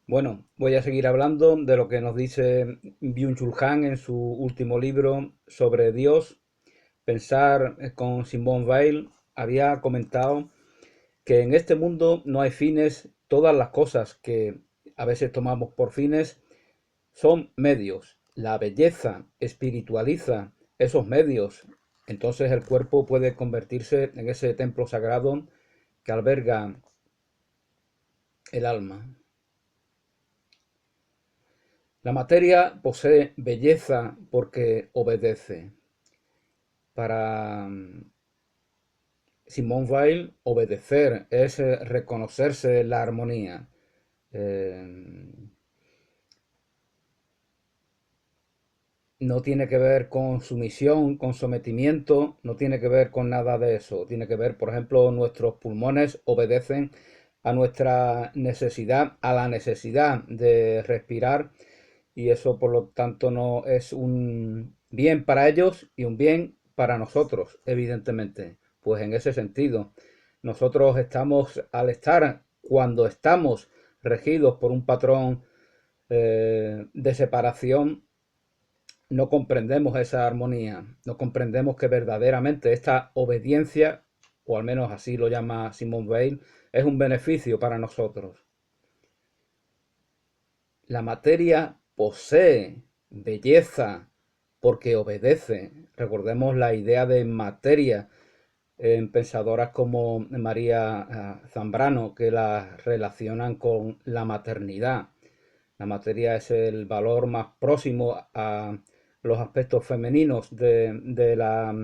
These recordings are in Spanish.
Bueno, voy a seguir hablando de lo que nos dice Byung-Chul Han en su último libro sobre Dios. Pensar con Simone Weil había comentado que en este mundo no hay fines, todas las cosas que a veces tomamos por fines son medios. La belleza espiritualiza esos medios. Entonces el cuerpo puede convertirse en ese templo sagrado que alberga el alma. La materia posee belleza porque obedece. Para Simone Weil, obedecer es reconocerse en la armonía. Eh, no tiene que ver con sumisión, con sometimiento, no tiene que ver con nada de eso. Tiene que ver, por ejemplo, nuestros pulmones obedecen a nuestra necesidad, a la necesidad de respirar, y eso por lo tanto no es un bien para ellos y un bien para nosotros, evidentemente. Pues en ese sentido, nosotros estamos, al estar, cuando estamos regidos por un patrón de separación, no comprendemos esa armonía, no comprendemos que verdaderamente esta obediencia, o al menos así lo llama Simone Weil, es un beneficio para nosotros. La materia posee belleza porque obedece. Recordemos la idea de materia en pensadoras como María Zambrano, que la relacionan con la maternidad. La materia es el valor más próximo a los aspectos femeninos de la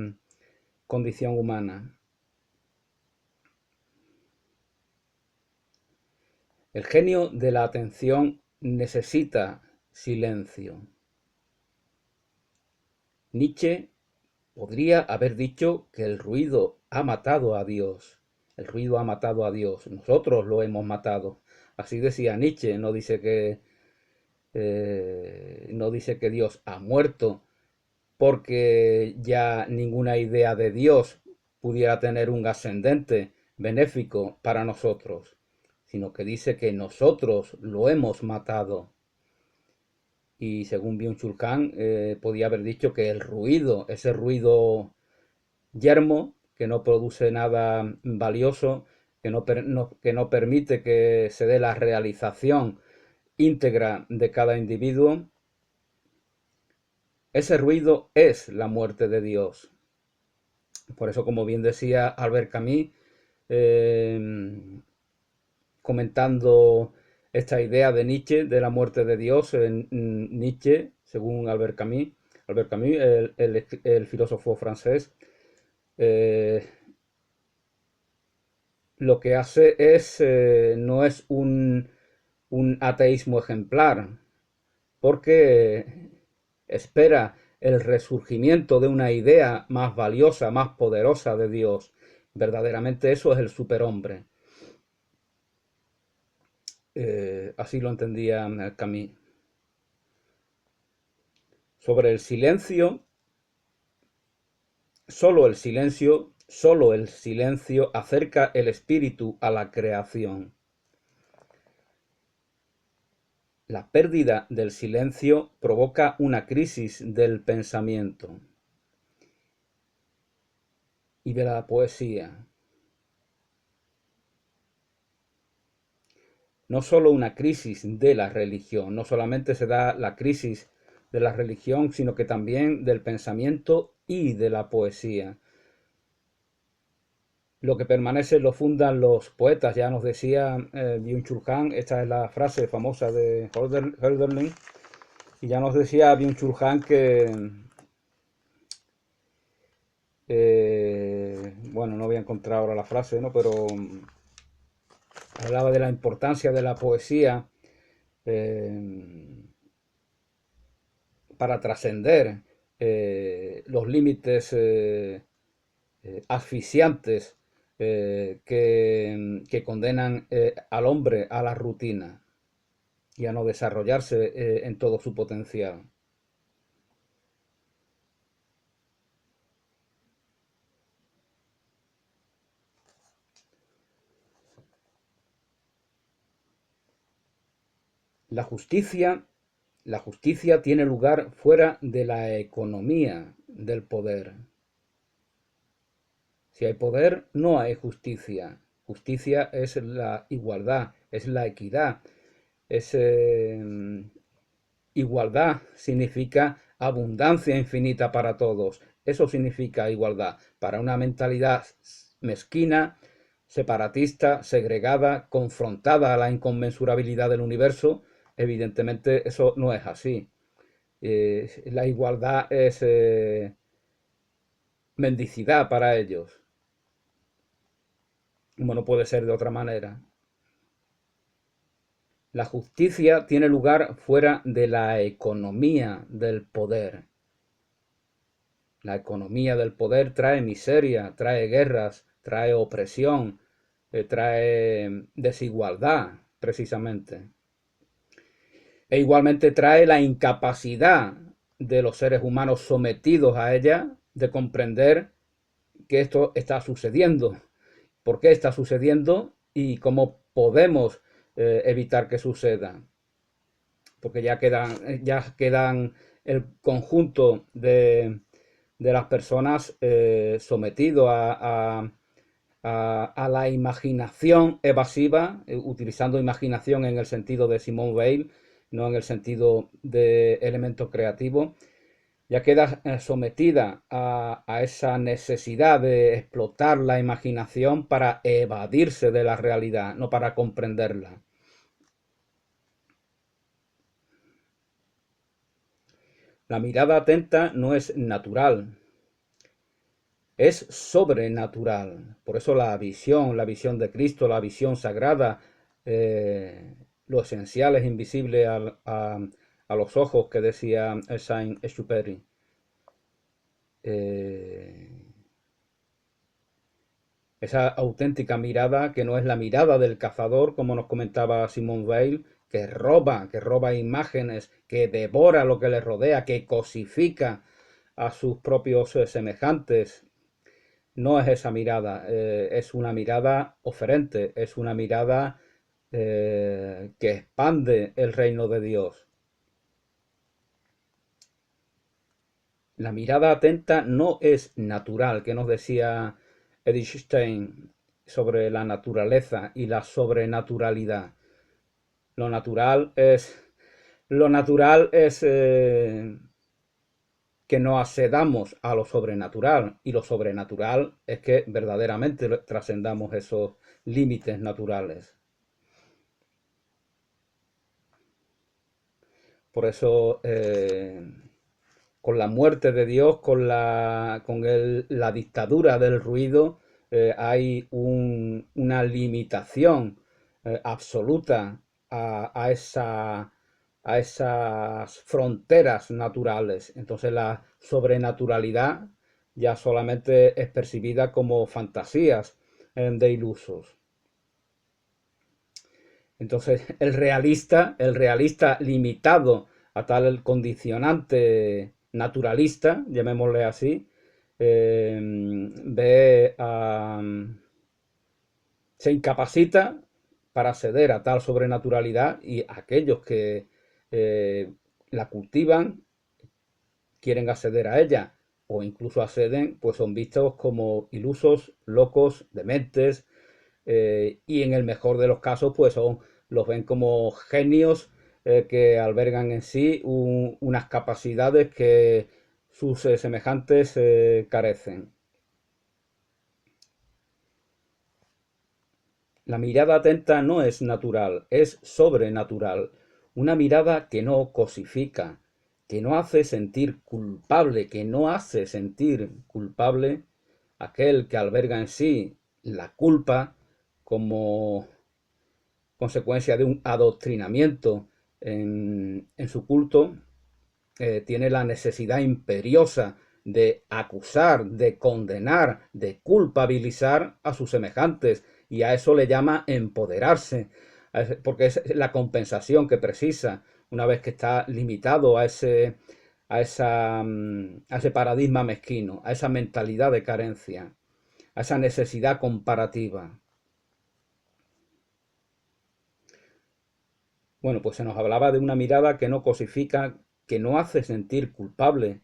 condición humana. El genio de la atención necesita silencio. Nietzsche podría haber dicho que el ruido ha matado a Dios. El ruido ha matado a Dios. Nosotros lo hemos matado. Así decía Nietzsche. No dice que Dios ha muerto porque ya ninguna idea de Dios pudiera tener un ascendente benéfico para nosotros, sino que dice que nosotros lo hemos matado. Y según Byung-Chul Han, podía haber dicho que el ruido, ese ruido yermo, que no produce nada valioso, que no permite que se dé la realización íntegra de cada individuo, ese ruido es la muerte de Dios. Por eso, como bien decía Albert Camus, eh, comentando esta idea de Nietzsche, de la muerte de Dios, en Nietzsche, según Albert Camus, el filósofo francés, eh, lo que hace no es un ateísmo ejemplar, porque espera el resurgimiento de una idea más valiosa, más poderosa de Dios. Verdaderamente eso es el superhombre. Así lo entendía Camus. Sobre el silencio, solo el silencio acerca el espíritu a la creación. La pérdida del silencio provoca una crisis del pensamiento y de la poesía. No solo una crisis de la religión, no solamente se da la crisis de la religión, sino que también del pensamiento y de la poesía. Lo que permanece lo fundan los poetas, ya nos decía Byung-Chul Han, esta es la frase famosa de Hölderlin, y ya nos decía Byung-Chul Han que, bueno, no voy a encontrar ahora la frase, ¿no? Pero hablaba de la importancia de la poesía eh, para trascender los límites asfixiantes que condenan al hombre a la rutina y a no desarrollarse en todo su potencial. La justicia, la justicia tiene lugar fuera de la economía del poder. Si hay poder, no hay justicia. Justicia es la igualdad, es la equidad. Es, igualdad significa abundancia infinita para todos. Eso significa igualdad. Para una mentalidad mezquina, separatista, segregada, confrontada a la inconmensurabilidad del universo, evidentemente eso no es así. La igualdad es mendicidad para ellos, como no puede ser de otra manera. La justicia tiene lugar fuera de la economía del poder. La economía del poder trae miseria, trae guerras, trae opresión, trae desigualdad, precisamente. E igualmente trae la incapacidad de los seres humanos sometidos a ella de comprender que esto está sucediendo, por qué está sucediendo y cómo podemos evitar que suceda. Porque ya quedan el conjunto de las personas sometidos a la imaginación evasiva, utilizando imaginación en el sentido de Simone Weil, no en el sentido de elemento creativo, ya queda sometida a esa necesidad de explotar la imaginación para evadirse de la realidad, no para comprenderla. La mirada atenta no es natural, es sobrenatural. Por eso la visión de Cristo, la visión sagrada, lo esencial es invisible a los ojos, que decía Saint-Exupéry. Esa auténtica mirada que no es la mirada del cazador, como nos comentaba Simone Weil, que roba imágenes, que devora lo que le rodea, que cosifica a sus propios semejantes. No es esa mirada, es una mirada oferente, es una mirada que expande el reino de Dios. La mirada atenta no es natural, que nos decía Edith Stein sobre la naturaleza y la sobrenaturalidad. Lo natural es que no accedamos a lo sobrenatural, y lo sobrenatural es que verdaderamente trascendamos esos límites naturales. Por eso, con la muerte de Dios, con la dictadura del ruido, hay una limitación absoluta a esas fronteras naturales. Entonces la sobrenaturalidad ya solamente es percibida como fantasías de ilusos. Entonces el realista limitado a tal condicionante naturalista, llamémosle así, ve se incapacita para acceder a tal sobrenaturalidad, y aquellos que la cultivan quieren acceder a ella o incluso acceden, pues son vistos como ilusos, locos, dementes, y en el mejor de los casos pues los ven como genios que albergan en sí unas capacidades que sus semejantes carecen. La mirada atenta no es natural, es sobrenatural. Una mirada que no cosifica, que no hace sentir culpable, que no hace sentir culpable aquel que alberga en sí la culpa como consecuencia de un adoctrinamiento en su culto, tiene la necesidad imperiosa de acusar, de condenar, de culpabilizar a sus semejantes, y a eso le llama empoderarse, porque es la compensación que precisa una vez que está limitado a ese paradigma mezquino, a esa mentalidad de carencia, a esa necesidad comparativa. Bueno, pues se nos hablaba de una mirada que no cosifica, que no hace sentir culpable,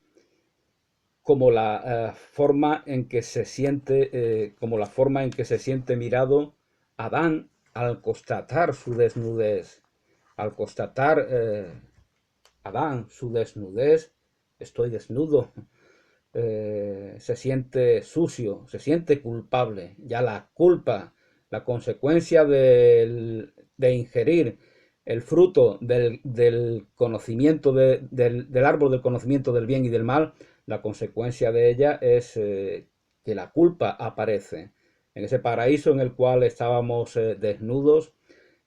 como la forma en que se siente, como la forma en que se siente mirado Adán al constatar su desnudez, al constatar Adán su desnudez, estoy desnudo, se siente sucio, se siente culpable. Ya la culpa, la consecuencia de ingerir el fruto del conocimiento del árbol del conocimiento del bien y del mal, la consecuencia de ella es que la culpa aparece. En ese paraíso en el cual estábamos desnudos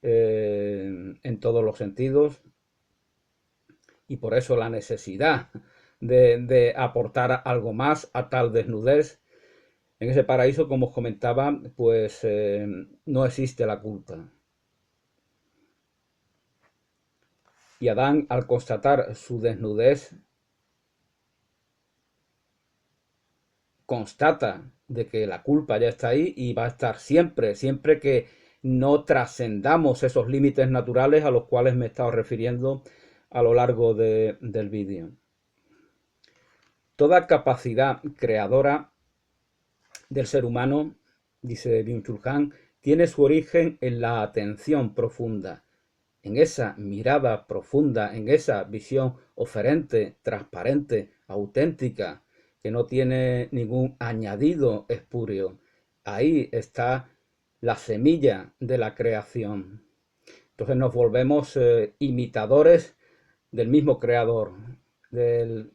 en todos los sentidos, y por eso la necesidad de aportar algo más a tal desnudez. En ese paraíso, como os comentaba, pues no existe la culpa. Y Adán, al constatar su desnudez, constata de que la culpa ya está ahí y va a estar siempre, siempre que no trascendamos esos límites naturales a los cuales me he estado refiriendo a lo largo del vídeo. Toda capacidad creadora del ser humano, dice Byung-Chul Han, tiene su origen en la atención profunda, en esa mirada profunda, en esa visión oferente, transparente, auténtica, que no tiene ningún añadido espurio. Ahí está la semilla de la creación. Entonces nos volvemos imitadores del mismo creador, del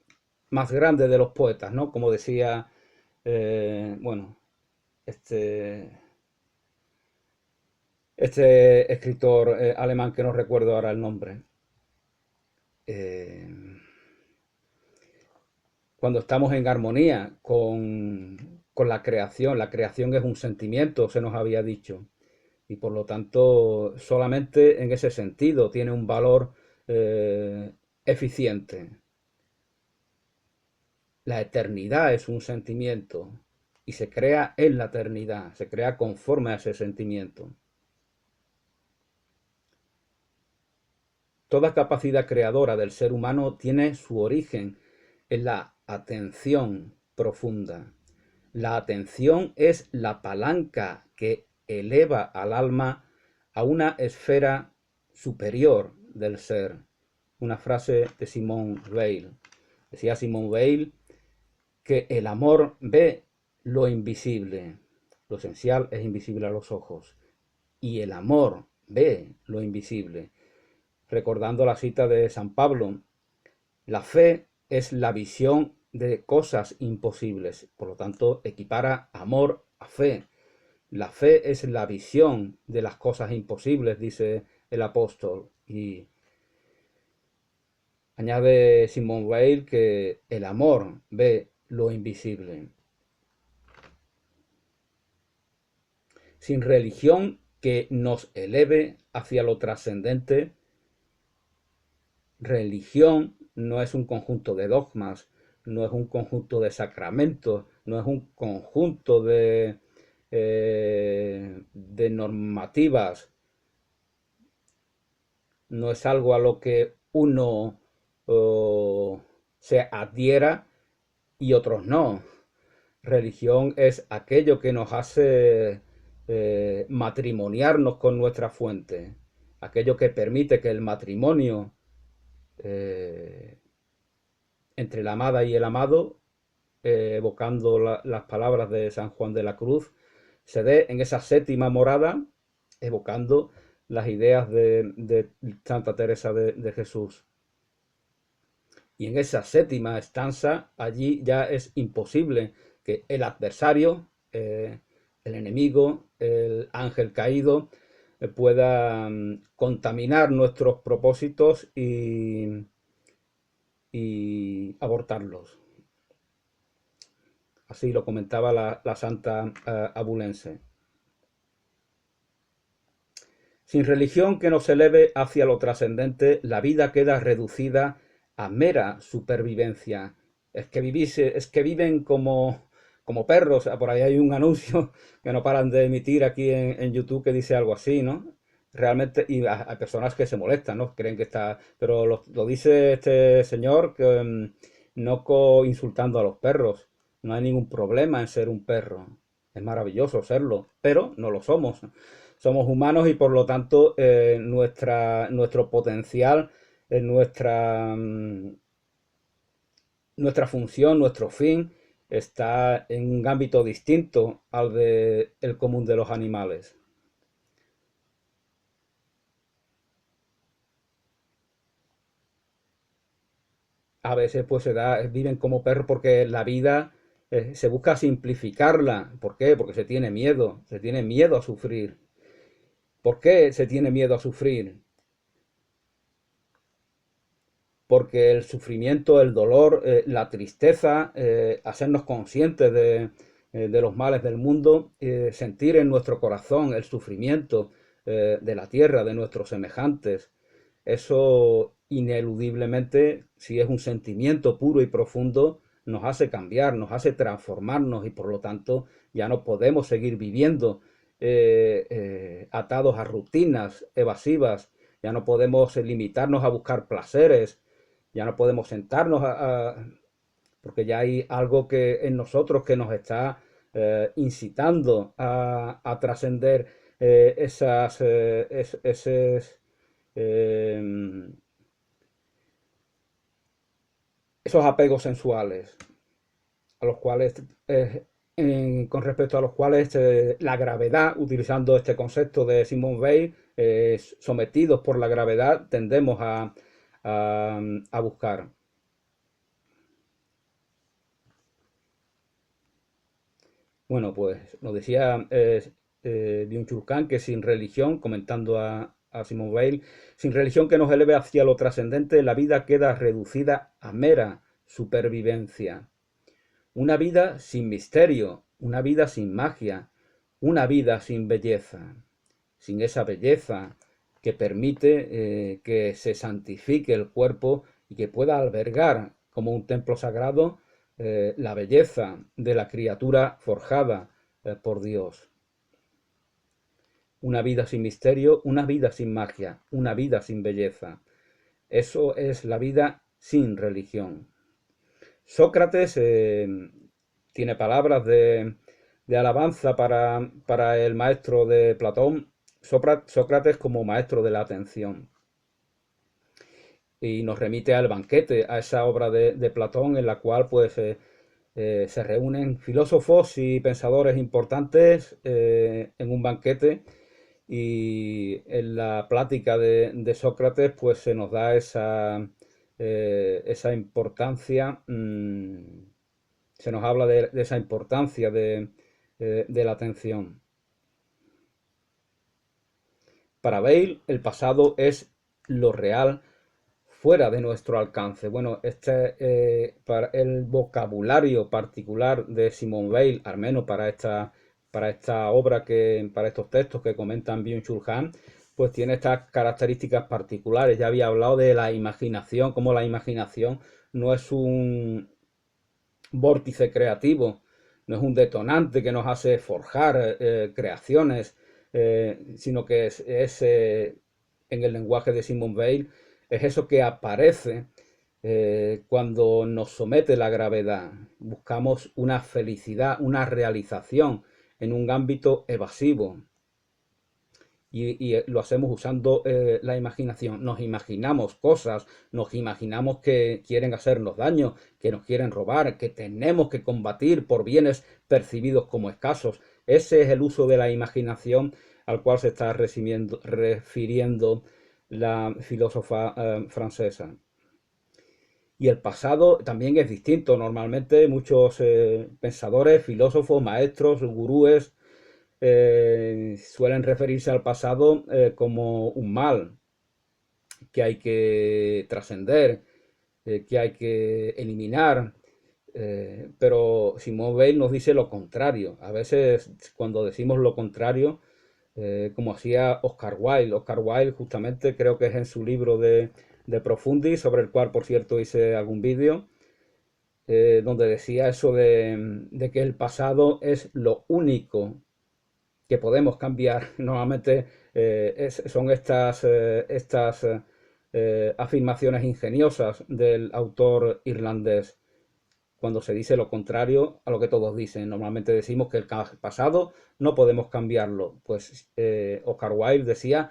más grande de los poetas, ¿no? Como decía, bueno, este, este escritor alemán que no recuerdo ahora el nombre. Eh, Cuando estamos en armonía con la creación es un sentimiento, se nos había dicho, y por lo tanto solamente en ese sentido tiene un valor eficiente. La eternidad es un sentimiento y se crea en la eternidad, se crea conforme a ese sentimiento. Toda capacidad creadora del ser humano tiene su origen en la atención profunda. La atención es la palanca que eleva al alma a una esfera superior del ser. Una frase de Simone Weil. Decía Simone Weil que el amor ve lo invisible. Lo esencial es invisible a los ojos. Y el amor ve lo invisible. Recordando la cita de San Pablo, la fe es la visión de cosas imposibles. Por lo tanto, equipara amor a fe. La fe es la visión de las cosas imposibles, dice el apóstol. Y añade Simone Weil que el amor ve lo invisible. Sin religión que nos eleve hacia lo trascendente, religión no es un conjunto de dogmas, no es un conjunto de sacramentos, no es un conjunto de normativas, no es algo a lo que uno se adhiera y otros no. Religión es aquello que nos hace matrimoniarnos con nuestra fuente, aquello que permite que el matrimonio entre la amada y el amado, evocando las palabras de San Juan de la Cruz, se dé en esa séptima morada, evocando las ideas de Santa Teresa de Jesús. Y en esa séptima estanza, allí ya es imposible que el adversario, el enemigo, el ángel caído, pueda contaminar nuestros propósitos y abortarlos. Así lo comentaba la santa abulense. Sin religión que nos eleve hacia lo trascendente, la vida queda reducida a mera supervivencia. Es que viven como perros. Por ahí hay un anuncio que no paran de emitir aquí en YouTube que dice algo así, ¿no? realmente, y a personas que se molestan, ¿no? Creen que está, pero lo dice este señor que no insultando a los perros. No hay ningún problema en ser un perro. Es maravilloso serlo, pero no lo somos. Somos humanos y por lo tanto nuestro potencial, nuestra función, nuestro fin está en un ámbito distinto al de el común de los animales. A veces pues viven como perros porque la vida se busca simplificarla. ¿Por qué? Porque se tiene miedo a sufrir. ¿Por qué se tiene miedo a sufrir? Porque el sufrimiento, el dolor, la tristeza, hacernos conscientes de los males del mundo, sentir en nuestro corazón el sufrimiento de la tierra, de nuestros semejantes, eso ineludiblemente, si es un sentimiento puro y profundo, nos hace cambiar, nos hace transformarnos y por lo tanto ya no podemos seguir viviendo atados a rutinas evasivas, ya no podemos limitarnos a buscar placeres, ya no podemos sentarnos porque ya hay algo que en nosotros que nos está incitando a trascender eh, esos apegos sensuales, a los cuales, con respecto a los cuales la gravedad, utilizando este concepto de Simone Weil, sometidos por la gravedad, tendemos a buscar. Bueno, pues nos decía Byung-Chul Han que sin religión, comentando a Simone Weil, sin religión que nos eleve hacia lo trascendente, la vida queda reducida a mera supervivencia. Una vida sin misterio, una vida sin magia, una vida sin belleza, sin esa belleza que permite que se santifique el cuerpo y que pueda albergar como un templo sagrado la belleza de la criatura forjada por Dios. Una vida sin misterio, una vida sin magia, una vida sin belleza. Eso es la vida sin religión. Sócrates tiene palabras de alabanza para el maestro de Platón, Sócrates como maestro de la atención. Y nos remite al banquete, a esa obra de Platón en la cual pues se reúnen filósofos y pensadores importantes en un banquete y en la plática de Sócrates pues se nos da esa importancia, se nos habla de esa importancia de la atención. Para Bale el pasado es lo real fuera de nuestro alcance. Bueno, para el vocabulario particular de Simone Weil, al menos para esta obra, para estos textos que comentan Byung-Chul Han, pues tiene estas características particulares. Ya había hablado de la imaginación, como la imaginación no es un vórtice creativo, no es un detonante que nos hace forjar creaciones, sino que en el lenguaje de Simone Weil, es eso que aparece cuando nos somete la gravedad. Buscamos una felicidad, una realización en un ámbito evasivo. Y lo hacemos usando la imaginación. Nos imaginamos cosas, nos imaginamos que quieren hacernos daño, que nos quieren robar, que tenemos que combatir por bienes percibidos como escasos. Ese es el uso de la imaginación al cual se está refiriendo la filósofa francesa. Y el pasado también es distinto. Normalmente muchos pensadores, filósofos, maestros, gurúes, suelen referirse al pasado como un mal que hay que trascender, que hay que eliminar. Pero Simone Weil nos dice lo contrario. A veces cuando decimos lo contrario, como hacía Oscar Wilde. Oscar Wilde justamente creo que es en su libro de Profundis, sobre el cual por cierto hice algún vídeo, donde decía eso de que el pasado es lo único que podemos cambiar. Normalmente son estas afirmaciones ingeniosas del autor irlandés, cuando se dice lo contrario a lo que todos dicen. Normalmente decimos que el pasado no podemos cambiarlo. Pues Oscar Wilde decía,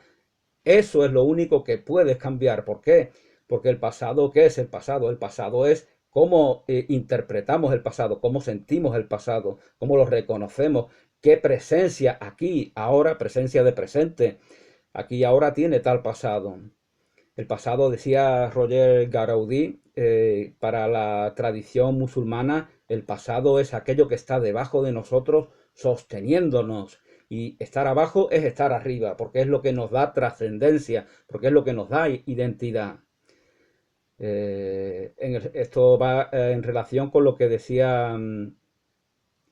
eso es lo único que puedes cambiar. ¿Por qué? Porque el pasado, ¿qué es el pasado? El pasado es cómo interpretamos el pasado, cómo sentimos el pasado, cómo lo reconocemos, qué presencia aquí, ahora, presencia de presente, aquí ahora tiene tal pasado. El pasado, decía Roger Garaudí, para la tradición musulmana, el pasado es aquello que está debajo de nosotros sosteniéndonos. Y estar abajo es estar arriba, porque es lo que nos da trascendencia, porque es lo que nos da identidad. Esto va en relación con lo que decía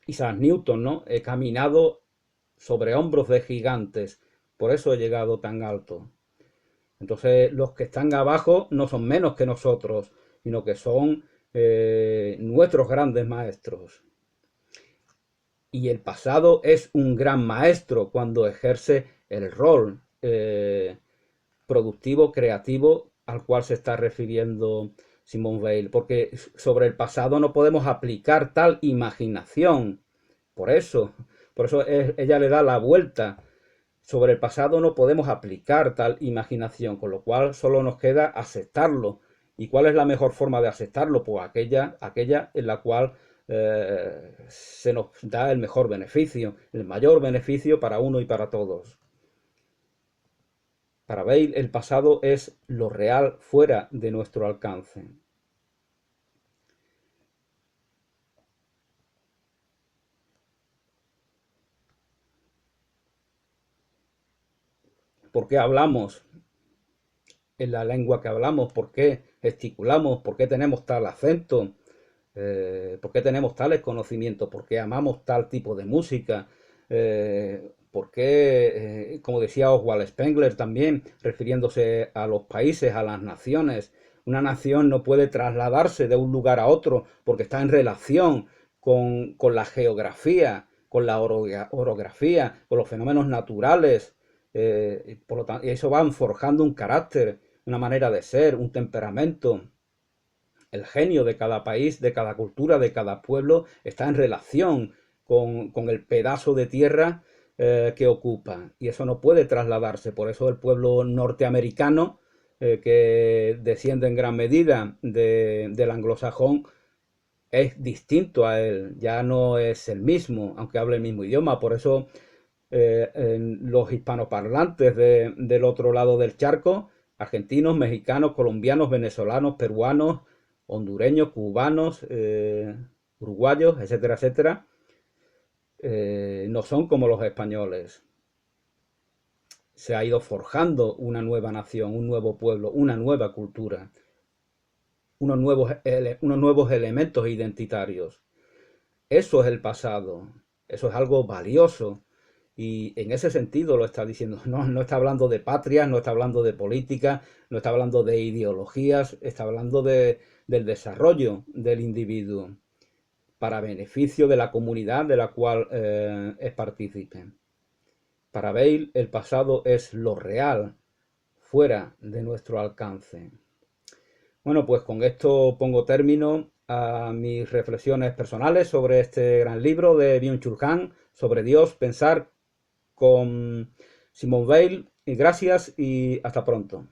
Isaac Newton, ¿no? He caminado sobre hombros de gigantes, por eso he llegado tan alto. Entonces, los que están abajo no son menos que nosotros, sino que son nuestros grandes maestros. Y el pasado es un gran maestro cuando ejerce el rol productivo, creativo al cual se está refiriendo Simone Weil, porque sobre el pasado no podemos aplicar tal imaginación. Por eso, ella le da la vuelta. Sobre el pasado no podemos aplicar tal imaginación, con lo cual solo nos queda aceptarlo. ¿Y cuál es la mejor forma de aceptarlo? Pues aquella en la cual se nos da el mejor beneficio, el mayor beneficio para uno y para todos. Para Weil, el pasado es lo real fuera de nuestro alcance. ¿Por qué hablamos en la lengua que hablamos? ¿Por qué gesticulamos? ¿Por qué tenemos tal acento? ¿Por qué tenemos tales conocimientos? ¿Por qué amamos tal tipo de música? ¿Por qué, como decía Oswald Spengler también, refiriéndose a los países, a las naciones, una nación no puede trasladarse de un lugar a otro porque está en relación con la geografía, con la orografía, con los fenómenos naturales? Por lo tanto, eso van forjando un carácter, una manera de ser, un temperamento. El genio de cada país, de cada cultura, de cada pueblo está en relación con el pedazo de tierra que ocupa. Y eso no puede trasladarse. Por eso el pueblo norteamericano, que desciende en gran medida del anglosajón, es distinto a él. Ya no es el mismo, aunque hable el mismo idioma. Por eso los hispanoparlantes del otro lado del charco, argentinos, mexicanos, colombianos, venezolanos, peruanos, hondureños, cubanos, uruguayos, etcétera, etcétera, no son como los españoles. Se ha ido forjando una nueva nación, un nuevo pueblo, una nueva cultura, unos nuevos elementos identitarios. Eso es el pasado, eso es algo valioso. Y en ese sentido lo está diciendo. No, no está hablando de patria, no está hablando de política, no está hablando de ideologías, está hablando del desarrollo del individuo para beneficio de la comunidad de la cual es partícipe. Para Bale, el pasado es lo real, fuera de nuestro alcance. Bueno, pues con esto pongo término a mis reflexiones personales sobre este gran libro de Byung-Chul Han, sobre Dios, pensar, con Simone Weil. Y gracias y hasta pronto.